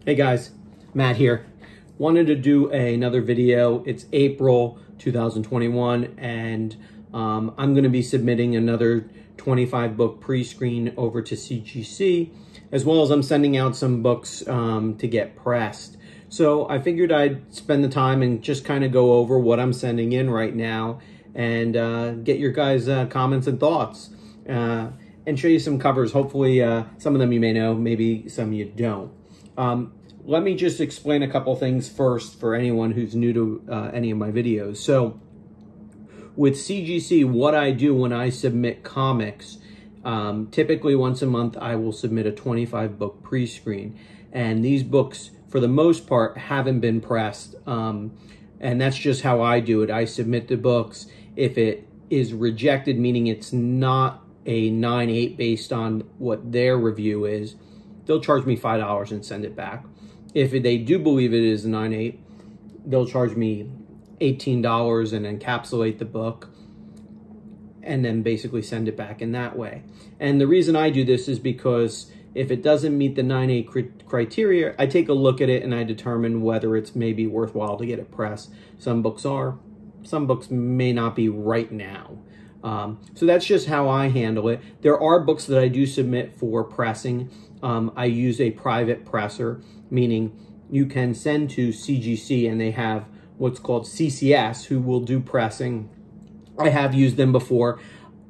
Hey guys, Matt here. Wanted to do another video. It's April 2021 and I'm going to be submitting another 25 book pre-screen over to CGC, as well as I'm sending out some books to get pressed. So I figured I'd spend the time and just kind of go over what I'm sending in right now and get your guys' comments and thoughts and show you some covers. Hopefully some of them you may know, maybe some you don't. Let me just explain a couple things first for anyone who's new to any of my videos. So with CGC, what I do when I submit comics, typically once a month, I will submit a 25 book pre-screen. And these books, for the most part, haven't been pressed. And that's just how I do it. I submit the books. If it is rejected, meaning it's not a 9/8 based on what their review is, they'll charge me $5 and send it back. If they do believe it is a 9/8, they'll charge me $18 and encapsulate the book and then basically send it back in that way. And the reason I do this is because if it doesn't meet the 9/8 criteria, I take a look at it and I determine whether it's maybe worthwhile to get it pressed. Some books are, some books may not be right now. So that's just how I handle it. There are books that I do submit for pressing. I use a private presser, meaning you can send to CGC and they have what's called CCS who will do pressing. I have used them before.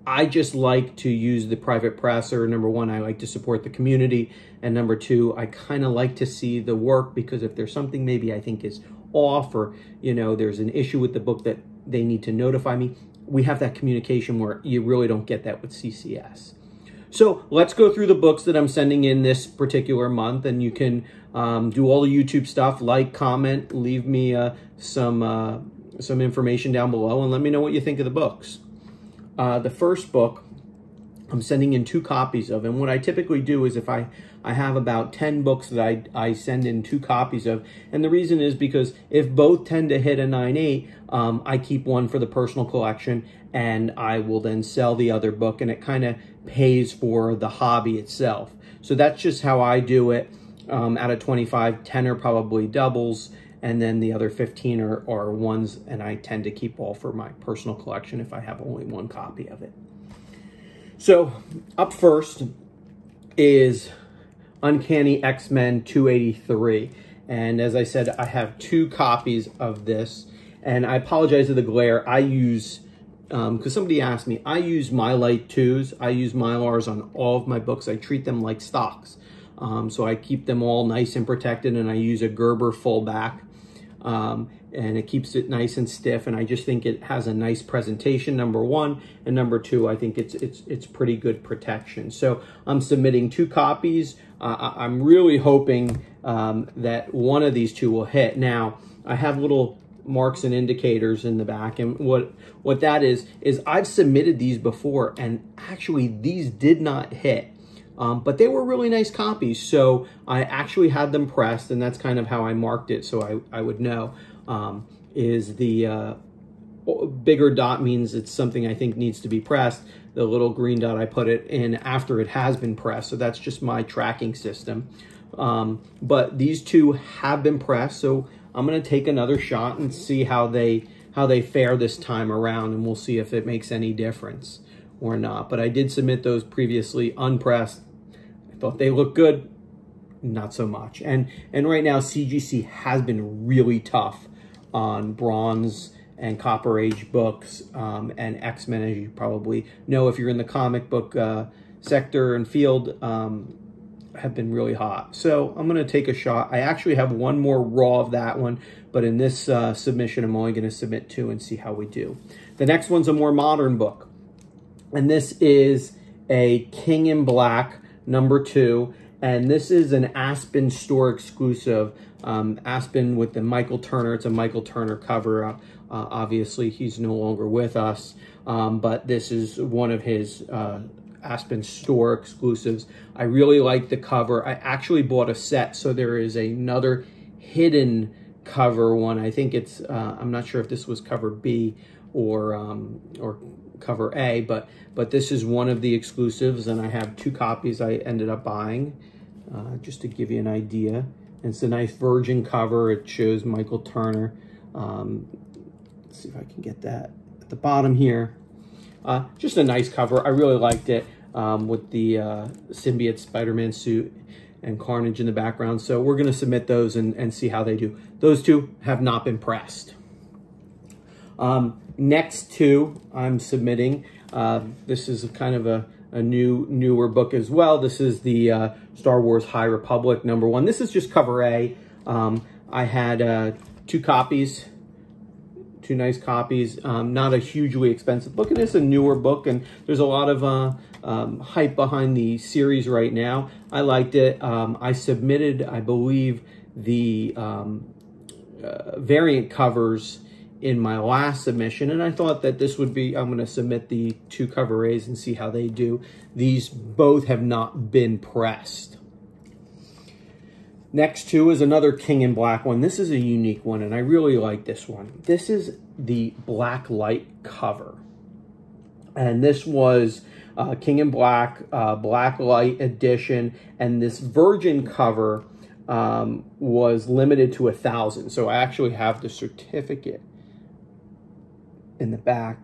I just like to use the private presser. Number one, I like to support the community. And number two, I kind of like to see the work, because if there's something maybe I think is off, or, you know, there's an issue with the book that they need to notify me, we have that communication where you really don't get that with CCS. So let's go through the books that I'm sending in this particular month, and you can do all the YouTube stuff, like, comment, leave me some information down below, and let me know what you think of the books. The first book I'm sending in 2 copies of, and what I typically do is if I have about 10 books that I send in 2 copies of, and the reason is because if both tend to hit a 9/8, I keep one for the personal collection, and I will then sell the other book, and it kind of pays for the hobby itself. So that's just how I do it. Out of 25, 10 are probably doubles, and then the other 15 are ones, and I tend to keep all for my personal collection if I have only 1 copy of it. So up first is Uncanny XMen 283. And as I said, I have 2 copies of this, and I apologize for the glare. I use, because somebody asked me, I use Mylite 2s. I use Mylars on all of my books. I treat them like stocks. So I keep them all nice and protected, and I use a Gerber full back. And it keeps it nice and stiff, and I just think it has a nice presentation, number one, and number two, I think it's pretty good protection. So I'm submitting 2 copies. I'm really hoping that one of these 2 will hit. Now, I have little marks and indicators in the back, and what that is I've submitted these before, and actually these did not hit. But they were really nice copies, so I actually had them pressed, and that's kind of how I marked it, so I would know. Is the bigger dot means it's something I think needs to be pressed. The little green dot, I put it in after it has been pressed, so that's just my tracking system. But these 2 have been pressed, so I'm going to take another shot and see how they fare this time around, and we'll see if it makes any difference or not. But I did submit those previously unpressed. I thought they looked good, not so much. And right now CGC has been really tough on Bronze and Copper Age books, and X-Men, as you probably know if you're in the comic book sector and field, have been really hot. So I'm going to take a shot. I actually have 1 more raw of that one, but in this submission I'm only going to submit 2 and see how we do. The next one's a more modern book, and this is a King in Black number 2, and this is an Aspen store exclusive. Aspen with the Michael Turner. It's a Michael Turner cover. Obviously, he's no longer with us, but this is one of his Aspen store exclusives. I really like the cover. I actually bought a set, so there is another hidden cover one. I think it's, I'm not sure if this was cover B or cover A, but this is one of the exclusives, and I have 2 copies I ended up buying, just to give you an idea. It's a nice virgin cover. It shows Michael Turner. Let's see if I can get that at the bottom here. Just a nice cover. I really liked it with the symbiote Spider-Man suit and Carnage in the background. So we're going to submit those and see how they do. Those two have not been pressed. Next two I'm submitting. This is kind of a newer book as well. This is the Star Wars High Republic #1. This is just cover A. I had two copies, two nice copies. Not a hugely expensive book. It is a newer book, and there's a lot of hype behind the series right now. I liked it. I submitted, I believe, the variant covers in my last submission, and I thought that this would be, I'm going to submit the two cover A's and see how they do. These both have not been pressed. Next two is another King in Black one. This is a unique one, and I really like this one. This is the Black Light cover, and this was King in Black, Black Light edition, and this virgin cover was limited to 1,000. So I actually have the certificate in the back.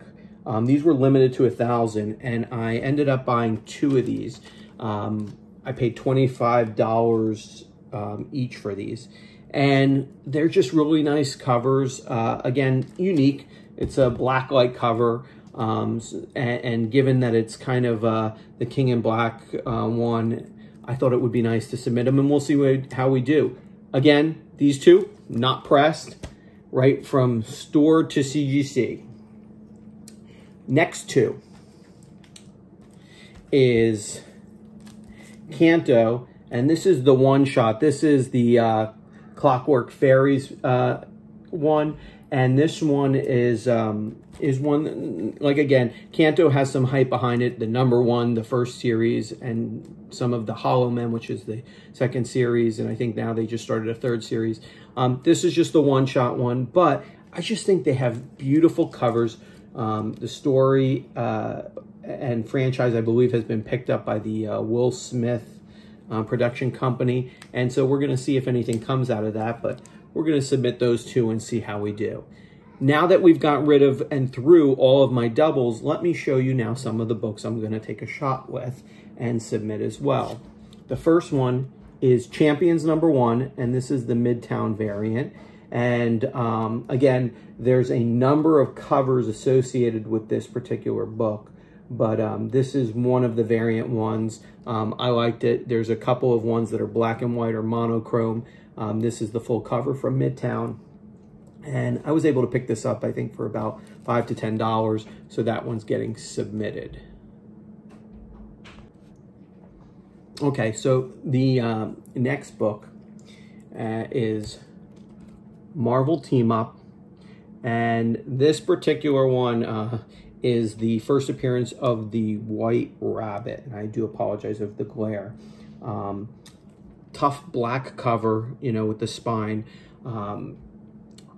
These were limited to 1,000, and I ended up buying two of these. I paid $25 each for these, and they're just really nice covers. Again, unique. It's a black light cover, and given that it's kind of the King in Black one, I thought it would be nice to submit them, and we'll see how we do. Again, these two not pressed, right from store to CGC. Next two is Kanto, and this is the one-shot. This is the Clockwork Fairies one, and this one is one, like, again, Kanto has some hype behind it. The #1, the first series, and some of the Hollow Men, which is the second series, and I think now they just started a third series. This is just the one-shot one, but I just think they have beautiful covers. The story and franchise, I believe, has been picked up by the Will Smith production company, and so we're going to see if anything comes out of that, but we're going to submit those two and see how we do. Now that we've got rid of and through all of my doubles, let me show you now some of the books I'm going to take a shot with and submit as well. The first one is Champions #1, and this is the Midtown variant. And again, there's a number of covers associated with this particular book, but this is one of the variant ones. I liked it. There's a couple of ones that are black and white or monochrome. This is the full cover from Midtown, and I was able to pick this up, I think, for about $5 to $10, so that one's getting submitted. Okay, so the next book is Marvel Team Up, and this particular one is the first appearance of the White Rabbit, and I do apologize of the glare. Tough black cover, you know, with the spine.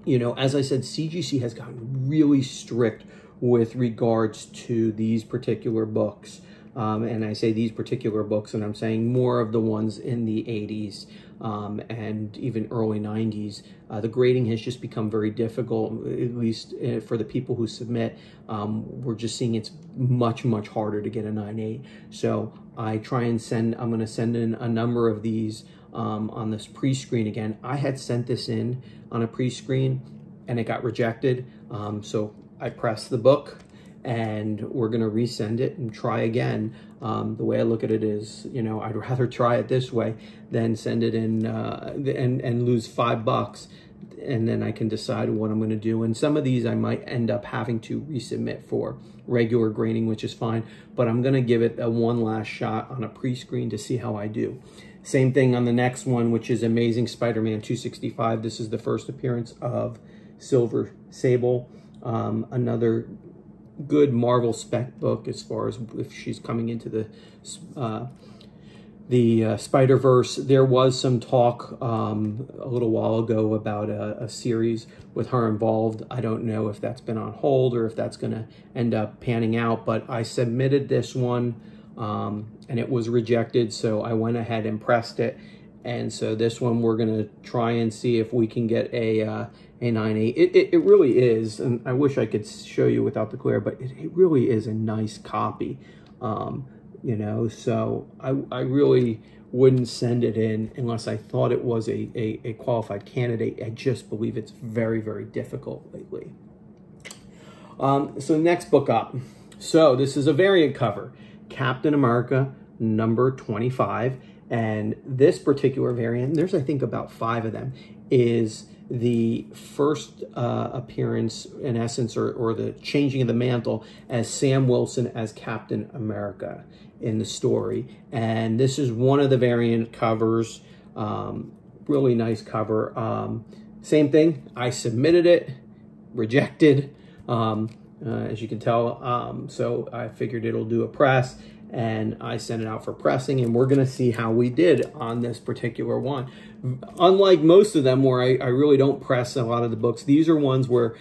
You know, as I said, CGC has gotten really strict with regards to these particular books. And I say these particular books, and I'm saying more of the ones in the 80s and even early 90s. The grading has just become very difficult, at least for the people who submit. We're just seeing it's much, much harder to get a 9.8. So I try and I'm going to send in a number of these on this pre-screen again. I had sent this in on a pre-screen, and it got rejected. So I pressed the book, and we're going to resend it and try again. The way I look at it is, you know, I'd rather try it this way than send it in and lose $5, and then I can decide what I'm going to do. And some of these I might end up having to resubmit for regular grading, which is fine, but I'm going to give it a one last shot on a pre-screen to see how I do. Same thing on the next one, which is Amazing Spider-Man 265. This is the first appearance of Silver Sable. Another good Marvel spec book as far as if she's coming into the Spider-Verse. There was some talk a little while ago about a series with her involved. I don't know if that's been on hold or if that's going to end up panning out, but I submitted this one and it was rejected, so I went ahead and pressed it. And so this one we're gonna try and see if we can get a 9/8. It really is, and I wish I could show you without the glare, but it really is a nice copy. You know, so I really wouldn't send it in unless I thought it was a qualified candidate. I just believe it's very, very difficult lately. So next book up. So this is a variant cover, Captain America number 25. And this particular variant, there's I think about 5 of them, is the first appearance in essence, or the changing of the mantle as Sam Wilson as Captain America in the story. And this is one of the variant covers, really nice cover. Same thing, I submitted it, rejected, as you can tell. So I figured it'll do a press, and I sent it out for pressing, and we're gonna see how we did on this particular one. Unlike most of them where I really don't press a lot of the books, these are ones where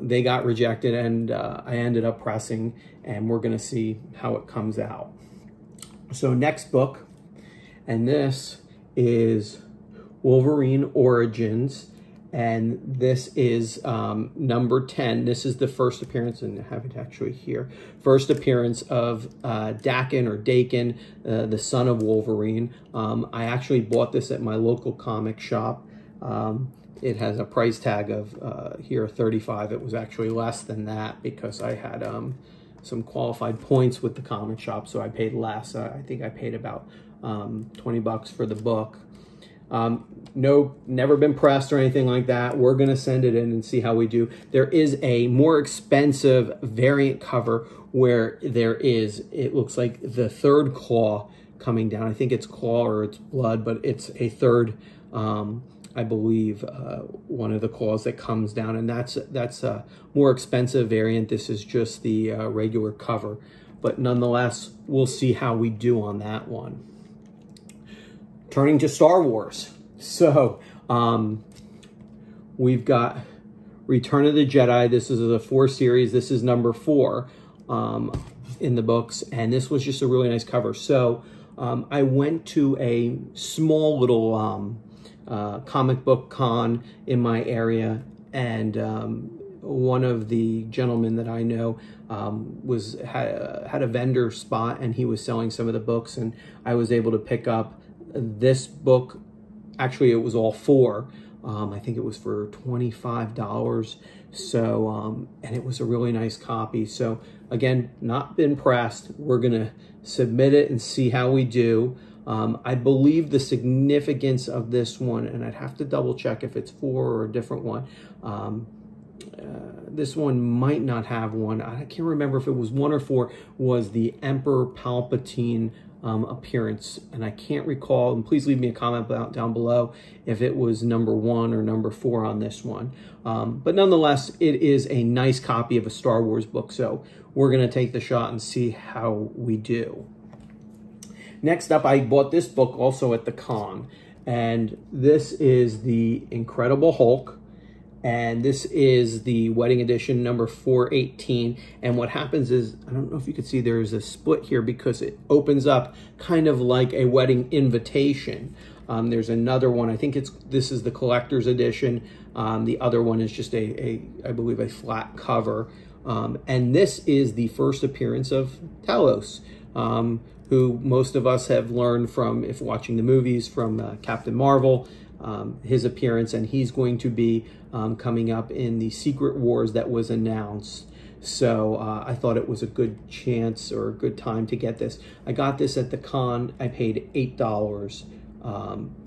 they got rejected, and I ended up pressing, and we're gonna see how it comes out. So next book, and this is Wolverine Origins, and this is number 10. This is the first appearance, and I have it actually here. First appearance of Dakin, the son of Wolverine. I actually bought this at my local comic shop. It has a price tag of here $35. It was actually less than that because I had some qualified points with the comic shop, so I paid less. I think I paid about 20 bucks for the book. No, never been pressed or anything like that. We're going to send it in and see how we do. There is a more expensive variant cover where there is, it looks like the third claw coming down. I think it's claw or it's blood, but it's a third, I believe, one of the claws that comes down, and that's a more expensive variant. This is just the regular cover, but nonetheless, we'll see how we do on that one. Turning to Star Wars. So, we've got Return of the Jedi. This is a 4 series. This is number 4 in the books, and this was just a really nice cover. So, I went to a small little comic book con in my area, and one of the gentlemen that I know had a vendor spot, and he was selling some of the books, and I was able to pick up this book. Actually, it was all 4. I think it was for $25. So, and it was a really nice copy. So again, not been pressed. We're gonna submit it and see how we do. I believe the significance of this one, and I'd have to double check if it's 4 or a different one. This one might not have one. I can't remember if it was 1 or 4, was the Emperor Palpatine appearance, and I can't recall, and please leave me a comment down below if it was number 1 or number 4 on this one. But nonetheless, it is a nice copy of a Star Wars book, so we're going to take the shot and see how we do. Next up, I bought this book also at the con, and this is the Incredible Hulk, and this is the wedding edition number 418. And what happens is, I don't know if you can see, there's a split here because it opens up kind of like a wedding invitation. There's another one, I think this is the collector's edition. The other one is just I believe a flat cover. And this is the first appearance of Talos, who most of us have learned from, if watching the movies, from Captain Marvel, his appearance, and he's going to be coming up in the Secret Wars that was announced. So I thought it was a good chance or a good time to get this. I got this at the con. I paid $8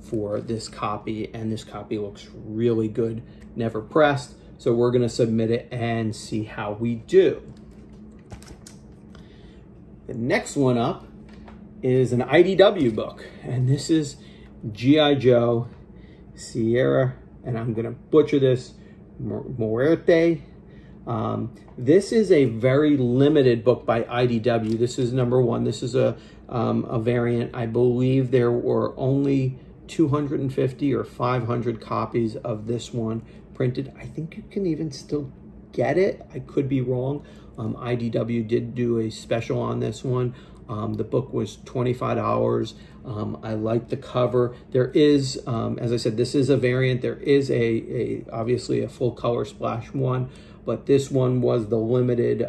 for this copy, and this copy looks really good, never pressed. So we're going to submit it and see how we do. The next one up is an IDW book, and this is G.I. Joe Sierra, and I'm going to butcher this, Muerte. This is a very limited book by IDW. This is number 1. This is a variant. I believe there were only 250 or 500 copies of this one printed. I think you can even still get it. I could be wrong. IDW did do a special on this one. The book was $25. I like the cover. There is, as I said, this is a variant. There is obviously a full color splash one, but this one was the limited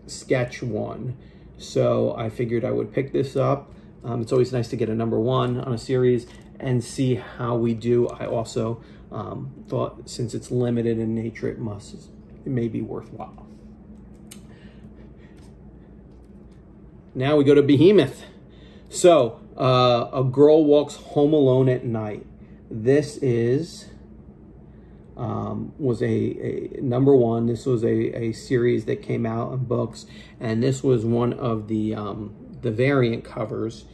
sketch one. So I figured I would pick this up. It's always nice to get a #1 on a series and see how we do. I also thought since it's limited in nature, it may be worthwhile. Now we go to Behemoth. So, A Girl Walks Home Alone at Night. This was a #1. This was a series that came out in books, and this was one of the variant covers.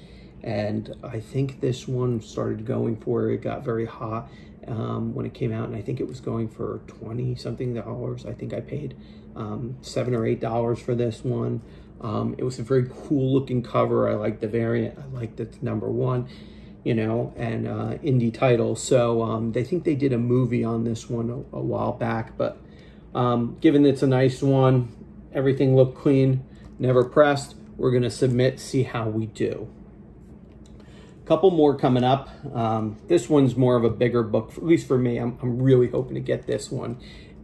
And I think this one started going for, it got very hot when it came out, and I think it was going for $20-something. I think I paid $7 or $8 for this one. It was a very cool looking cover. I like the variant. I like that it's #1, you know, and indie title. So I think they did a movie on this one a while back, but given it's a nice one, everything looked clean, never pressed, we're gonna submit, see how we do. Couple more coming up. This one's more of a bigger book, at least for me. I'm really hoping to get this one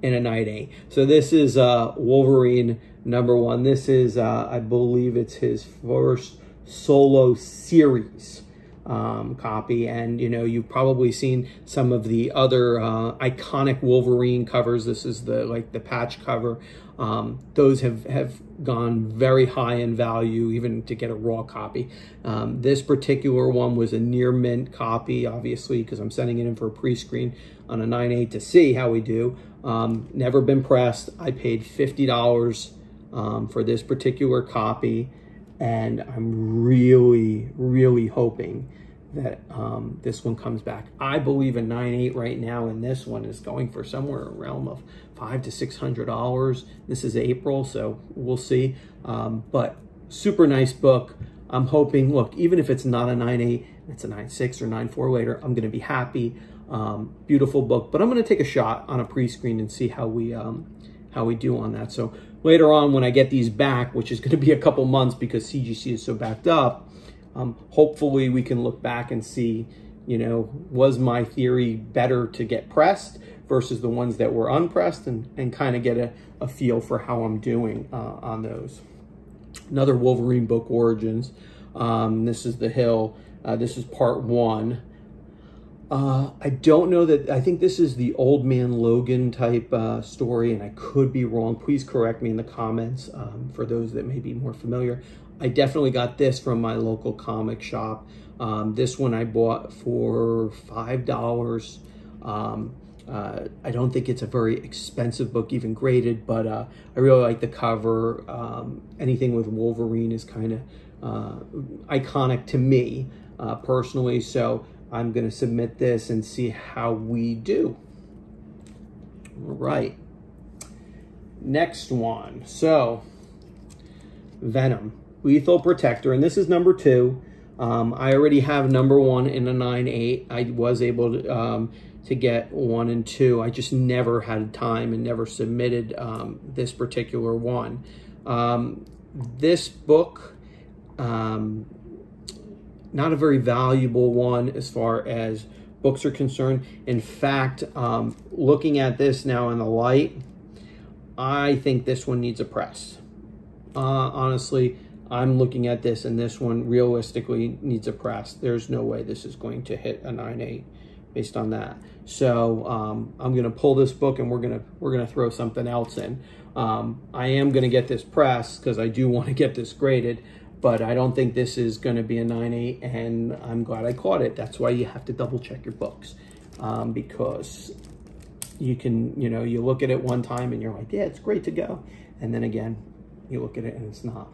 in a 9/8. So this is Wolverine #1. This is, I believe it's his first solo series copy. And, you know, you've probably seen some of the other iconic Wolverine covers. This is the patch cover. Those have gone very high in value, even to get a raw copy. This particular one was a near mint copy, obviously, because I'm sending it in for a pre-screen on a 9/8 to see how we do. Never been pressed. I paid $50 for this particular copy, and I'm really, really hoping that this one comes back. I believe a 9/8 right now, and this one is going for somewhere in the realm of $500 to $600. This is April, so we'll see. But super nice book. I'm hoping, look, even if it's not a 9/8, it's a 9/6 or 9/4 later, I'm gonna be happy. Beautiful book, but I'm gonna take a shot on a pre-screen and see how we do on that. So later on, when I get these back, which is gonna be a couple months because CGC is so backed up, hopefully we can look back and see, you know, was my theory better to get pressed versus the ones that were unpressed, and kind of get a feel for how I'm doing on those. Another Wolverine book, Origins. This is The Hill. This is part 1. I don't know that, I think this is the Old Man Logan type story, and I could be wrong. Please correct me in the comments for those that may be more familiar. I definitely got this from my local comic shop. This one I bought for $5. I don't think it's a very expensive book, even graded, but I really like the cover. Anything with Wolverine is kind of iconic to me personally, so I'm going to submit this and see how we do. All right. Next one. So, Venomlethal Protector, and this is #2. I already have #1 in a 9/8. I was able to get 1 and 2. I just never had time and never submitted this particular one. This book, not a very valuable one as far as books are concerned. In fact, looking at this now in the light, I think this one needs a press. Honestly, I'm looking at this, and this one realistically needs a press. There's no way this is going to hit a 9/8 based on that. So I'm gonna pull this book, and we're gonna throw something else in. I am gonna get this pressed because I do want to get this graded, but I don't think this is gonna be a 9/8, and I'm glad I caught it. That's why you have to double check your books, because you can, you know, you look at it one time and you're like, yeah, it's great to go, and then again, you look at it and it's not.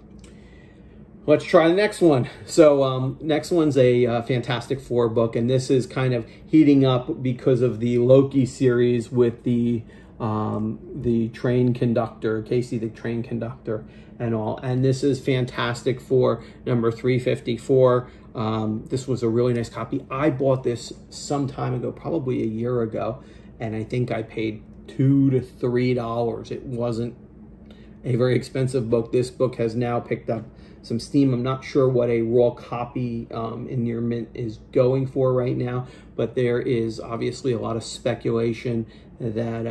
Let's try the next one. So next one's a Fantastic Four book, and this is kind of heating up because of the Loki series with the Train Conductor, Casey the Train Conductor and all. And this is Fantastic Four number 354. This was a really nice copy. I bought this some time ago, probably a year ago, and I think I paid $2 to $3. It wasn't a very expensive book. This book has now picked up some steam. I'm not sure what a raw copy in near mint is going for right now, but there is obviously a lot of speculation that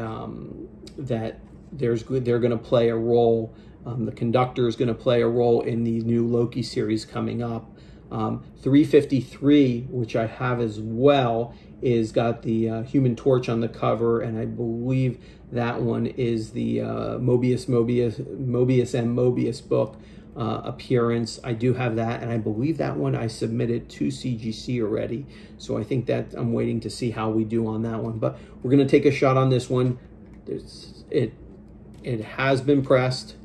they're going to play a role. The Conductor is going to play a role in the new Loki series coming up. 353, which I have as well, is got the Human Torch on the cover, and I believe that one is the Mobius and Mobius book appearance. I do have that, and I believe that one I submitted to CGC already. So I think that I'm waiting to see how we do on that one. But we're going to take a shot on this one. It has been pressed.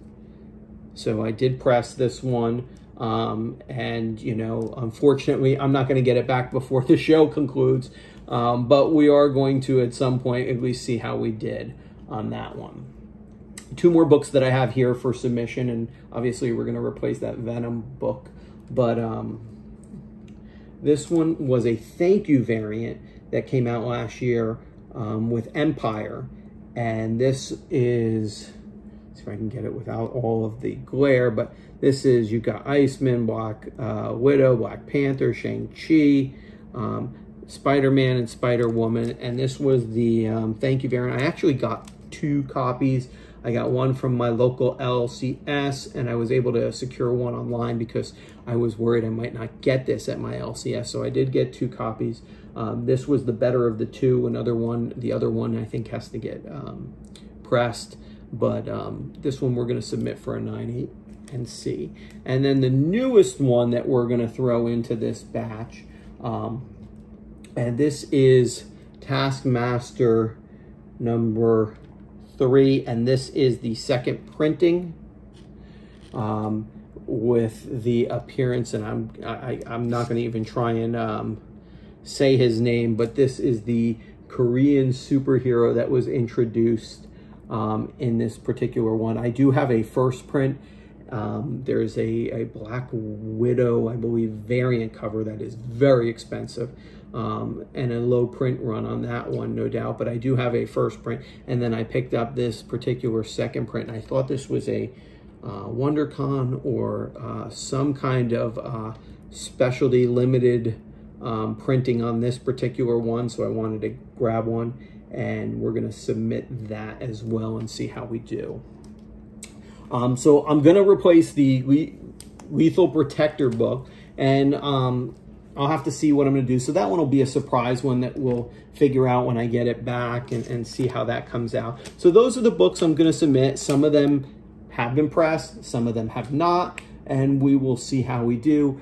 So I did press this one. And, you know, unfortunately, I'm not going to get it back before the show concludes. But we are going to, at some point, at least see how we did on that one. 2 more books that I have here for submission, and obviously we're going to replace that Venom book. But this one was a thank you variant that came out last year with Empire. And this is, let's see if I can get it without all of the glare, but this is, you got Iceman, Black Widow, Black Panther, Shang-Chi, Spider-Man, and Spider-Woman. And this was the thank you variant. I actually got 2 copies. I got one from my local LCS, and I was able to secure one online because I was worried I might not get this at my LCS. So I did get 2 copies. This was the better of the 2. The other one I think has to get pressed. But this one we're going to submit for a 9/8 and see. And then the newest one that we're going to throw into this batch, and this is Taskmaster number 3, and this is the second printing with the appearance, and I'm not going to even try and say his name, but this is the Korean superhero that was introduced in this particular one. I do have a first print. There's a Black Widow, I believe, variant cover that is very expensive, and a low print run on that one, no doubt. But I do have a first print, and then I picked up this particular second print, and I thought this was a WonderCon or some kind of specialty limited printing on this particular one, so I wanted to grab one, and we're going to submit that as well and see how we do. So I'm going to replace the Lethal Protector book, and I'll have to see what I'm going to do. So that one will be a surprise one that we'll figure out when I get it back and see how that comes out. So those are the books I'm going to submit. Some of them have been pressed, some of them have not, and we will see how we do.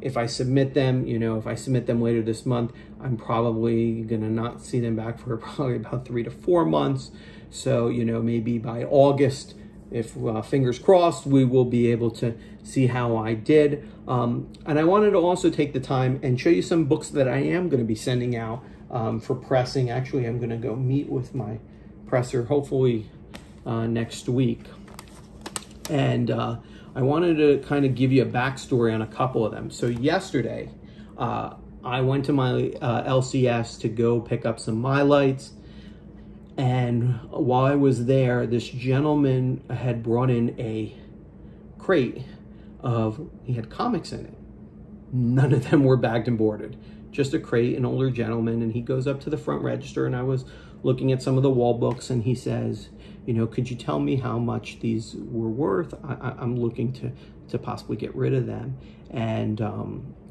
If I submit them, you know, if I submit them later this month, I'm probably going to not see them back for probably about 3 to 4 months. So, you know, maybe by August, if fingers crossed, we will be able to see how I did. And I wanted to also take the time and show you some books that I am going to be sending out for pressing. Actually, I'm going to go meet with my presser hopefully next week. And I wanted to kind of give you a backstory on a couple of them. So yesterday, I went to my LCS to go pick up some My Lights. And while I was there, this gentleman had brought in a crate he had comics in it. None of them were bagged and boarded. Just a crate, an older gentleman, and he goes up to the front register, and I was looking at some of the wall books, and he says, you know, could you tell me how much these were worth? I'm looking to possibly get rid of them. And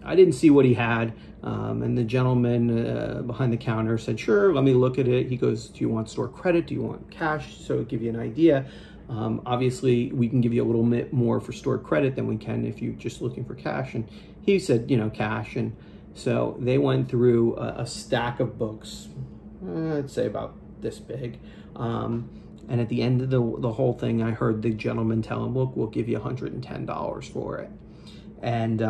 I didn't see what he had. And the gentleman behind the counter said, sure, let me look at it. He goes, do you want store credit? Do you want cash? So give you an idea. Obviously, we can give you a little bit more for stored credit than we can if you're just looking for cash. And he said, you know, cash. And so they went through a stack of books, I'd say about this big. And at the end of the whole thing, I heard the gentleman tell him, look, we'll give you $110 for it. And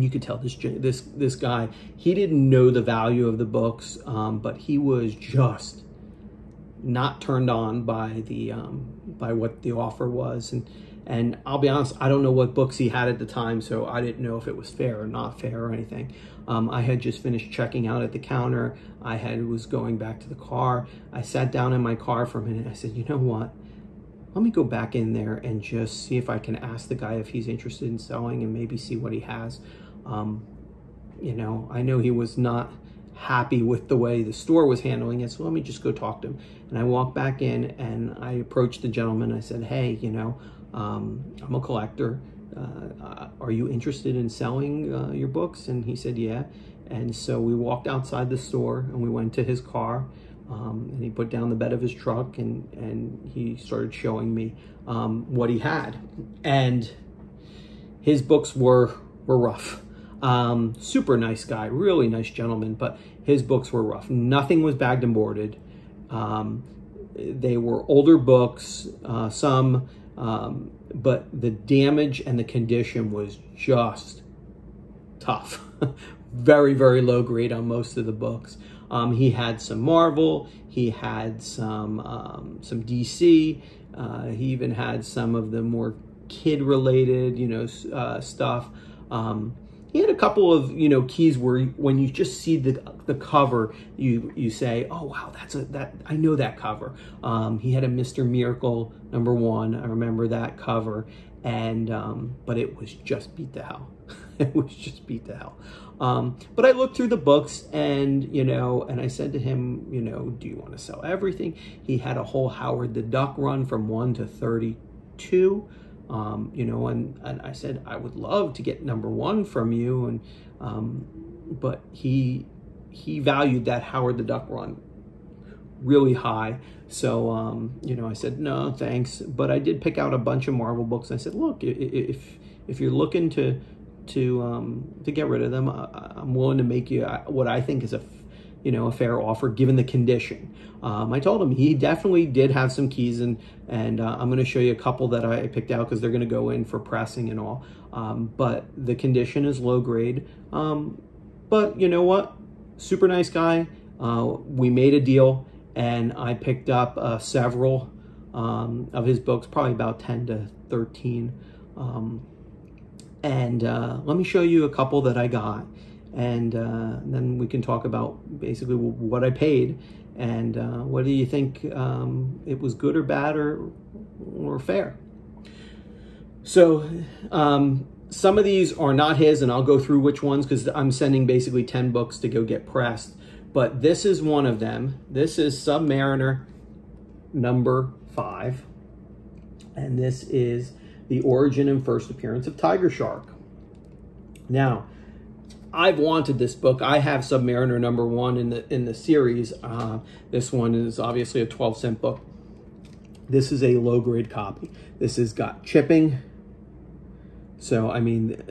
you could tell this guy, he didn't know the value of the books, but he was just not turned on by by what the offer was. And I'll be honest, I don't know what books he had at the time, so I didn't know if it was fair or not fair or anything. I had just finished checking out at the counter. I was going back to the car. I sat down in my car for a minute. I said, you know what? let me go back in there and just see if I can ask the guy if he's interested in selling and maybe see what he has. You know, I know he was not happy with the way the store was handling it, so let me just go talk to him. And I walked back in and I approached the gentleman. I said, hey, you know, I'm a collector. Are you interested in selling your books? And he said, yeah. And so we walked outside the store and we went to his car, and he put down the bed of his truck and he started showing me what he had. And his books were rough. Super nice guy, really nice gentleman, but his books were rough. Nothing was bagged and boarded. They were older books, some, but the damage and the condition was just tough. Very, very low grade on most of the books. He had some Marvel, he had some DC, he even had some of the more kid-related, you know, stuff. He had a couple of, you know, keys where when you just see the cover, you say, oh wow, I know that cover. He had a Mr. Miracle #1. I remember that cover, and but it was just beat to hell. It was just beat to hell. But I looked through the books, and you know, and I said to him, you know, do you want to sell everything? He had a whole Howard the Duck run from 1 to 32. You know, and I said, I would love to get #1 from you. And, but he valued that Howard the Duck run really high. So, you know, I said, no, thanks. But I did pick out a bunch of Marvel books. I said, look, if you're looking to get rid of them, I'm willing to make you what I think is a fair offer given the condition. I told him he definitely did have some keys, and I'm going to show you a couple that I picked out because they're going to go in for pressing and all. But the condition is low grade. But you know what? Super nice guy. We made a deal, and I picked up several of his books, probably about 10 to 13. And let me show you a couple that I got. And then we can talk about basically what I paid and whether you think it was good or bad or fair. So some of these are not his, and I'll go through which ones because I'm sending basically 10 books to go get pressed. But this is one of them. This is Submariner #5. And this is the origin and first appearance of Tiger Shark. Now, I've wanted this book. I have Submariner #1 in the series. This one is obviously a 12-cent book. This is a low-grade copy. This has got chipping. So, I mean,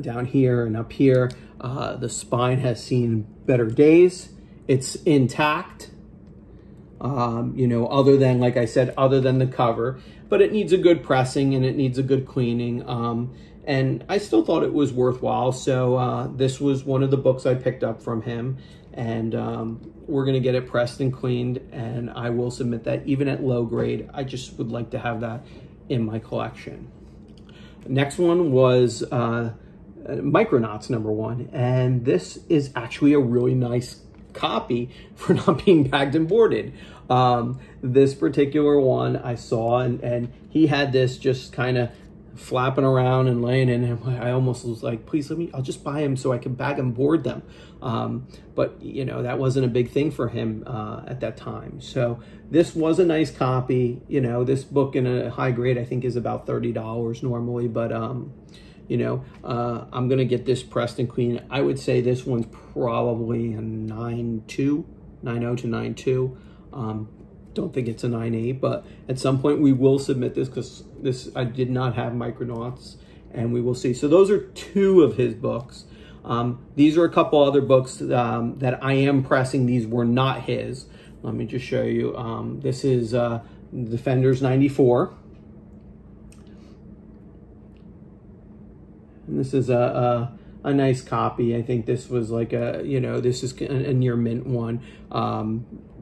down here and up here, the spine has seen better days. It's intact, you know, other than, like I said, other than the cover. But it needs a good pressing and it needs a good cleaning. And I still thought it was worthwhile. So this was one of the books I picked up from him. And we're going to get it pressed and cleaned. And I will submit that even at low grade. I just would like to have that in my collection. Next one was Micronauts #1. And this is actually a really nice copy for not being bagged and boarded. This particular one I saw, and he had this just kind of flapping around and laying in, and I almost was like, please I'll just buy them so I can bag and board them. But you know, that wasn't a big thing for him at that time. So this was a nice copy. You know, this book in a high grade I think is about $30 normally, but you know, I'm gonna get this pressed and clean. I would say this one's probably a 9.0 to 9.2. Don't think it's a 9.8, but at some point we will submit this because this I did not have Micronauts, and we will see. So those are 2 of his books. These are a couple other books that I am pressing. These were not his. Let me just show you. This is Defenders 94. And this is a nice copy. I think this was like a, you know, this is a near mint one.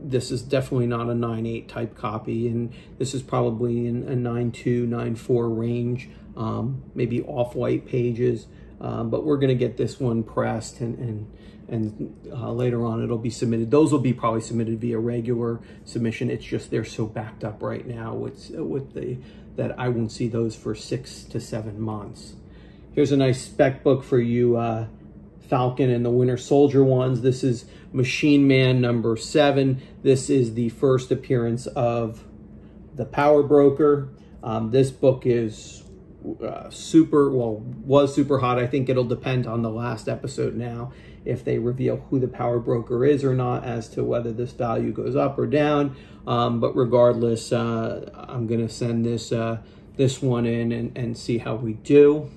This is definitely not a 9.8 type copy, and this is probably in a 9.2, 9.4 range, maybe off-white pages. but we're going to get this one pressed, and later on it'll be submitted. Those will be probably submitted via regular submission. It's just they're so backed up right now that I won't see those for 6 to 7 months. Here's a nice spec book for you Falcon and the Winter Soldier ones. This is Machine Man number 7. This is the first appearance of the Power Broker. This book is was super hot. I think it'll depend on the last episode now, if they reveal who the Power Broker is or not, as to whether this value goes up or down. But regardless, I'm going to send this one in and see how we do.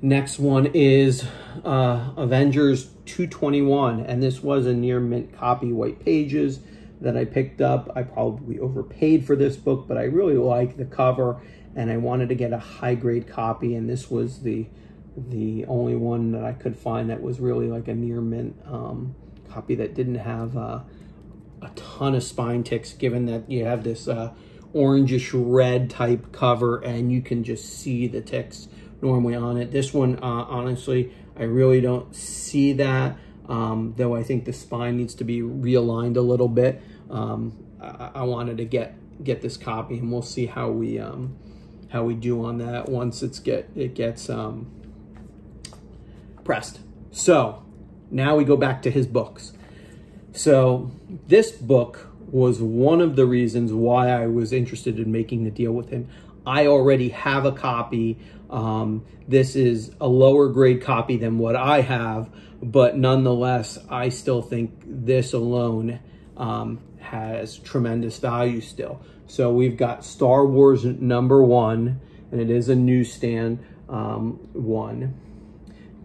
Next one is Avengers 221, and this was a near mint copy, white pages, that I picked up. I probably overpaid for this book, but I really like the cover, and I wanted to get a high-grade copy, and this was the only one that I could find that was really like a near mint copy that didn't have a ton of spine ticks, given that you have this orangish red type cover, and you can just see the ticks normally on it. This one, honestly, I really don't see that, though I think the spine needs to be realigned a little bit. I wanted to get this copy, and we'll see how we do on that once it gets pressed. So now we go back to his books. So this book was one of the reasons why I was interested in making the deal with him. I already have a copy. This is a lower grade copy than what I have, but nonetheless, I still think this alone has tremendous value still. So we've got Star Wars #1, and it is a newsstand one.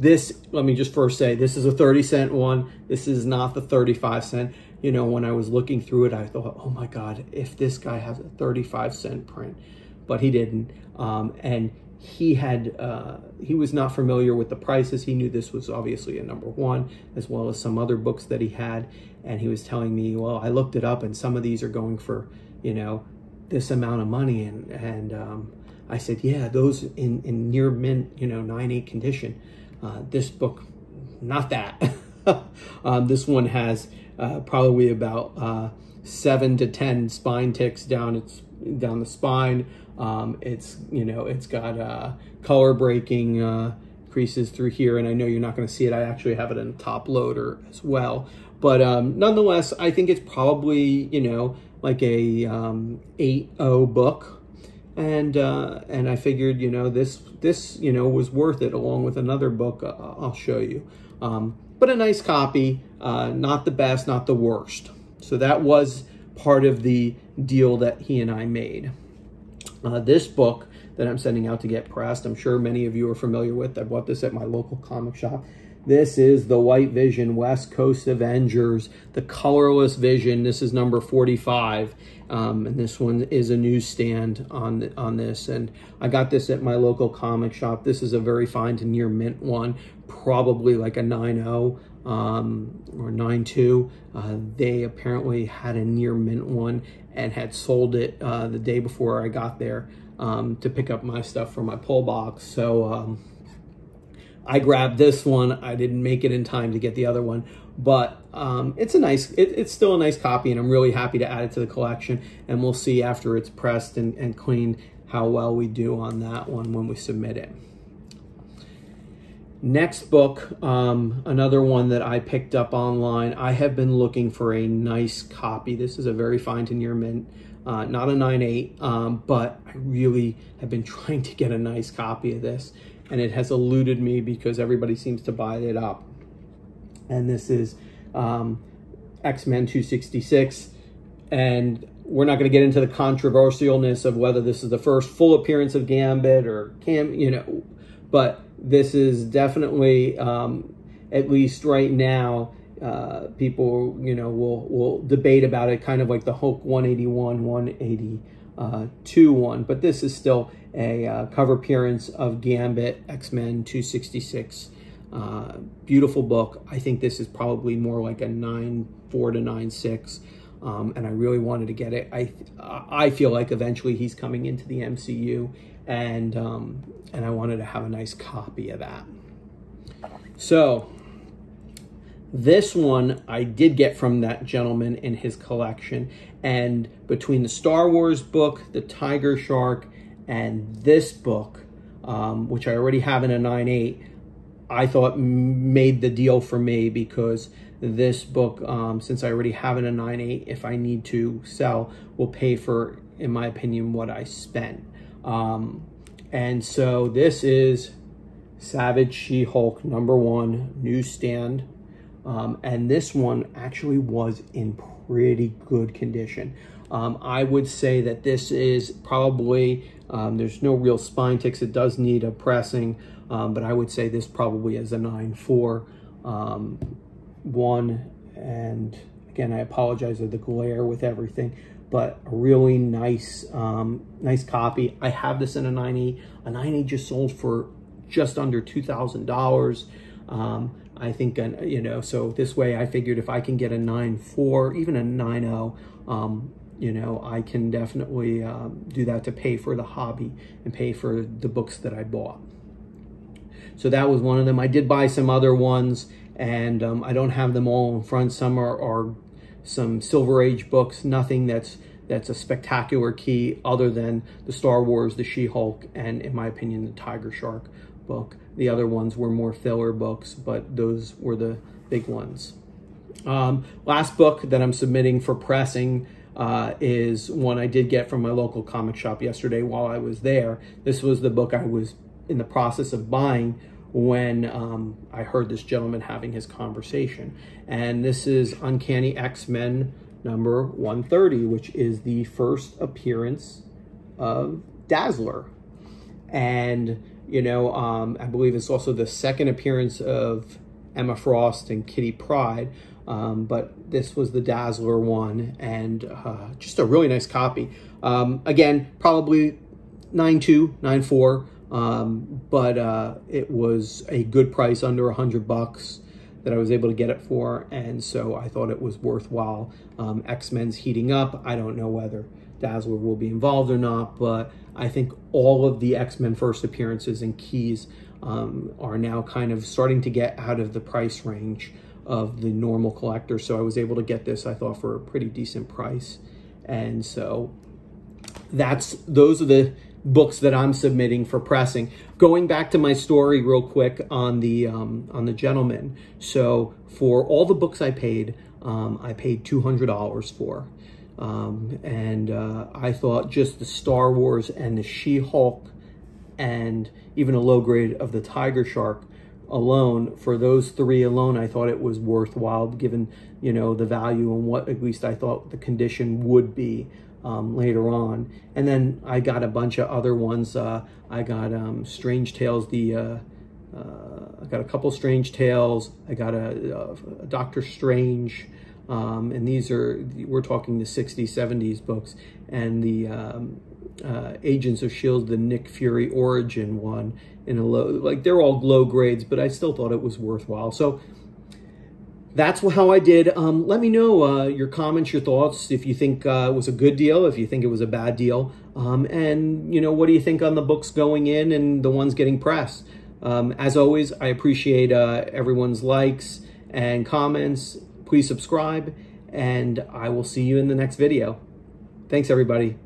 This, let me just first say, this is a 30-cent one. This is not the 35-cent. You know, when I was looking through it, I thought, oh my God, if this guy has a 35-cent print, but he didn't. And he was not familiar with the prices. He knew this was obviously a #1, as well as some other books that he had. And he was telling me, well, I looked it up, and some of these are going for, you know, this amount of money. And I said, yeah, those in near mint, you know, 9/8 condition. This book, not that. This one has probably about 7 to 10 spine ticks down the spine. It's got color breaking creases through here, and I know you're not going to see it. I actually have it in the top loader as well. But nonetheless, I think it's probably, you know, like a 8.0 book. And I figured, you know, this you know, was worth it, along with another book I'll show you. But a nice copy, not the best, not the worst. So that was part of the deal that he and I made. This book that I'm sending out to get pressed, I'm sure many of you are familiar with. I bought this at my local comic shop. This is the White Vision West Coast Avengers, the colorless Vision. This is number 45, and this one is a newsstand on this. And I got this at my local comic shop. This is a very fine to near mint one, probably like a 9.0 or 9.2. They apparently had a near mint one and had sold it the day before I got there to pick up my stuff for my pull box. So I grabbed this one. I didn't make it in time to get the other one, but it's still a nice copy, and I'm really happy to add it to the collection. And we'll see after it's pressed and cleaned how well we do on that one when we submit it. Next book, another one that I picked up online. I have been looking for a nice copy. This is a very fine to near mint, not a 9.8, but I really have been trying to get a nice copy of this, and it has eluded me because everybody seems to buy it up. And this is X-Men 266, and we're not going to get into the controversialness of whether this is the first full appearance of Gambit or you know, but this is definitely, at least right now, people, you know, will debate about it, kind of like the Hulk 181, 182 one. But this is still a cover appearance of Gambit, X-Men 266. Beautiful book. I think this is probably more like a 9.4 to 9.6. And I really wanted to get it. I feel like eventually he's coming into the MCU, and I wanted to have a nice copy of that. So this one I did get from that gentleman in his collection, and between the Star Wars book, the Tiger Shark, and this book, which I already have in a 9.8, I thought made the deal for me, because this book, since I already have it in a 9.8, if I need to sell, will pay for, in my opinion, what I spent. And so this is Savage She-Hulk #1 newsstand. And this one actually was in pretty good condition. I would say that this is probably, there's no real spine ticks. It does need a pressing, but I would say this probably is a 9.4 one. And again, I apologize for the glare with everything, but a really nice, nice copy. I have this in a 9.8. A 9.8 just sold for just under $2,000. I think, you know, so this way I figured if I can get a 9.4, even a 9.0, you know, I can definitely do that to pay for the hobby and pay for the books that I bought. So that was one of them. I did buy some other ones, and I don't have them all in front. Some are some Silver Age books, nothing that's a spectacular key other than the Star Wars, the She-Hulk, and in my opinion, the Tiger Shark book. The other ones were more filler books, but those were the big ones. Last book that I'm submitting for pressing is one I did get from my local comic shop yesterday while I was there. This was the book I was in the process of buying when I heard this gentleman having his conversation. And this is Uncanny XMen #130, which is the first appearance of Dazzler. And, you know, I believe it's also the second appearance of Emma Frost and Kitty Pryde. But this was the Dazzler one, and just a really nice copy. Again, probably 9.2, 9.4, but it was a good price, under $100 that I was able to get it for, and so I thought it was worthwhile. X-Men's heating up. I don't know whether Dazzler will be involved or not, but I think all of the X-Men first appearances and keys are now kind of starting to get out of the price range of the normal collector. So I was able to get this, I thought, for a pretty decent price. And so those are the books that I'm submitting for pressing. Going back to my story real quick on the gentleman. So for all the books I paid $200 for. And I thought just the Star Wars and the She-Hulk and even a low grade of the Tiger Shark alone, for those three alone, I thought it was worthwhile, given, you know, the value and what at least I thought the condition would be later on. And then I got a bunch of other ones. I got Strange Tales, I got a couple Strange Tales. I got a Doctor Strange. And these are, we're talking the 60s, 70s books, and the Agents of S.H.I.E.L.D., the Nick Fury Origin one, in a low, like, they're all low grades, but I still thought it was worthwhile. So that's how I did. Let me know your comments, your thoughts, if you think it was a good deal, if you think it was a bad deal, and, you know, what do you think on the books going in and the ones getting pressed? As always, I appreciate everyone's likes and comments. Please subscribe, and I will see you in the next video. Thanks, everybody.